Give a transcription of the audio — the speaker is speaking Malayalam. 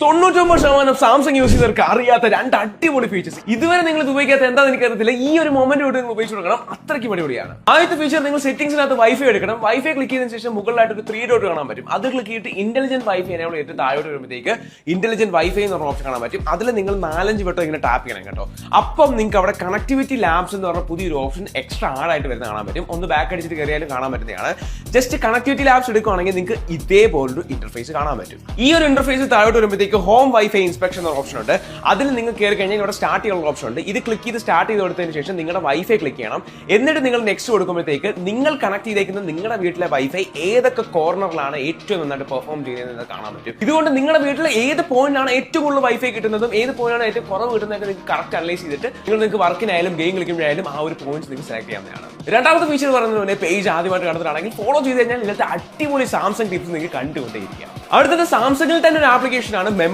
99% സാംസങ് യൂസ് ചെയ്തവർക്ക് അറിയാത്ത രണ്ട് അടിപൊളി ഫീച്ചേഴ്സ്. ഇതുവരെ നിങ്ങൾ ഇത് ഉപയോഗിക്കാത്ത എന്താണെന്ന് എനിക്കറിയത്തില്ല. ഈ ഒരു മൊമെന്റ് കൊണ്ട് നിങ്ങൾ ഉപയോഗിച്ച് കൊടുക്കണം, അത്രയ്ക്ക് അടിപൊളിയാണ്. ആദ്യത്തെ ഫീച്ചർ, നിങ്ങൾ സെറ്റിംഗ്സിനകത്ത് വൈഫൈ എടുക്കണം. വൈഫൈ ക്ലിക്ക് ചെയ്തതിനു ശേഷം മുകളിലായിട്ട് ഒരു 3 ഡോട്ട് കാണാൻ പറ്റും. അത് ക്ലിക്ക് ചെയ്തിട്ട് ഇന്റലിജന്റ് വൈഫൈ എനേബിൾ ചെയ്തിട്ട് താഴോട്ട് വരുമ്പോഴത്തേക്ക് ഇന്റലിജന്റ് വൈഫൈ എന്ന് പറഞ്ഞ ഓപ്ഷൻ കാണാൻ പറ്റും. അതിൽ നിങ്ങൾ 4-5 വട്ടം ഇങ്ങനെ ടാപ്പ് ചെയ്യണം കേട്ടോ. അപ്പം നിങ്ങൾക്ക് അവിടെ കണക്ടിവിറ്റി ലാബ്സ് എന്ന് പറഞ്ഞ പുതിയൊരു ഓപ്ഷൻ എക്സ്ട്രാ ആയിട്ട് വരുന്ന കാണാൻ പറ്റും. ഒന്ന് ബാക്ക് അടിച്ചിട്ട് കയറിയാലും കാണാൻ പറ്റുന്നതാണ്. ജസ്റ്റ് കണക്ടിവിറ്റി ലാബ്സ് എടുക്കുകയാണെങ്കിൽ നിങ്ങൾക്ക് ഇതേപോലൊരു ഇന്റർഫേസ് കാണാൻ പറ്റും. ഈ ഒരു ഇന്റർഫേസ് താഴോട്ട് വരുമ്പോഴത്തേക്ക് ഹോം വൈഫൈ ഇൻസ്പെക്ഷൻ എന്ന ഓപ്ഷൻ ഉണ്ട്. അതിൽ നിങ്ങൾ കയറി കഴിഞ്ഞാൽ ഇവിടെ സ്റ്റാർട്ട് ചെയ്യാനുള്ള ഓപ്ഷൻ ഉണ്ട്. ഇത് ക്ലിക്ക് ചെയ്ത് സ്റ്റാർട്ട് ചെയ്ത് കൊടുത്തതിന് ശേഷം നിങ്ങളുടെ വൈഫൈ ക്ലിക്ക് ചെയ്യണം. എന്നിട്ട് നിങ്ങൾ നെക്സ്റ്റ് കൊടുക്കുമ്പോഴത്തേക്ക് നിങ്ങൾ കണക്ട് ചെയ്തേക്കുന്ന നിങ്ങളുടെ വീട്ടിലെ വൈഫൈ ഏതൊക്കെ കോർണറിലാണ് ഏറ്റവും നന്നായിട്ട് പെർഫോം ചെയ്യുന്നത് കാണാൻ പറ്റും. ഇതുകൊണ്ട് നിങ്ങളുടെ വീട്ടിലെ ഏത് പോയിന്റാണ് ഏറ്റവും കൂടുതൽ വൈഫൈ കിട്ടുന്നതും ഏത് പോയിന്റാണ് ഏറ്റവും കുറവ് കിട്ടുന്നതൊക്കെ നിങ്ങൾക്ക് കറക്റ്റ് അനലൈസ് ചെയ്തിട്ട് നിങ്ങൾക്ക് വർക്കിനായാലും ഗെയിം കളിക്കുമ്പോഴായാലും ആ ഒരു പോയിന്റ്സ് നിങ്ങൾക്ക് സെലക്ട് ചെയ്യാവുന്നതാണ്. രണ്ടാമത്തെ ഫീച്ചർ പറയുന്നത് പേജ് ആദ്യമായിട്ട് കണ്ടിട്ടാണെങ്കിൽ ഫോളോ ചെയ്ത് കഴിഞ്ഞാൽ ഇന്നത്തെ അടിപൊളി സാംസങ് ടിപ്സ് നിങ്ങൾക്ക് കണ്ടുകൊണ്ടേയിരിക്കാം. അടുത്തത് സാംസങ്ങിൽ തന്നെ ഒരു ആപ്ലിക്കേഷൻ ആണ്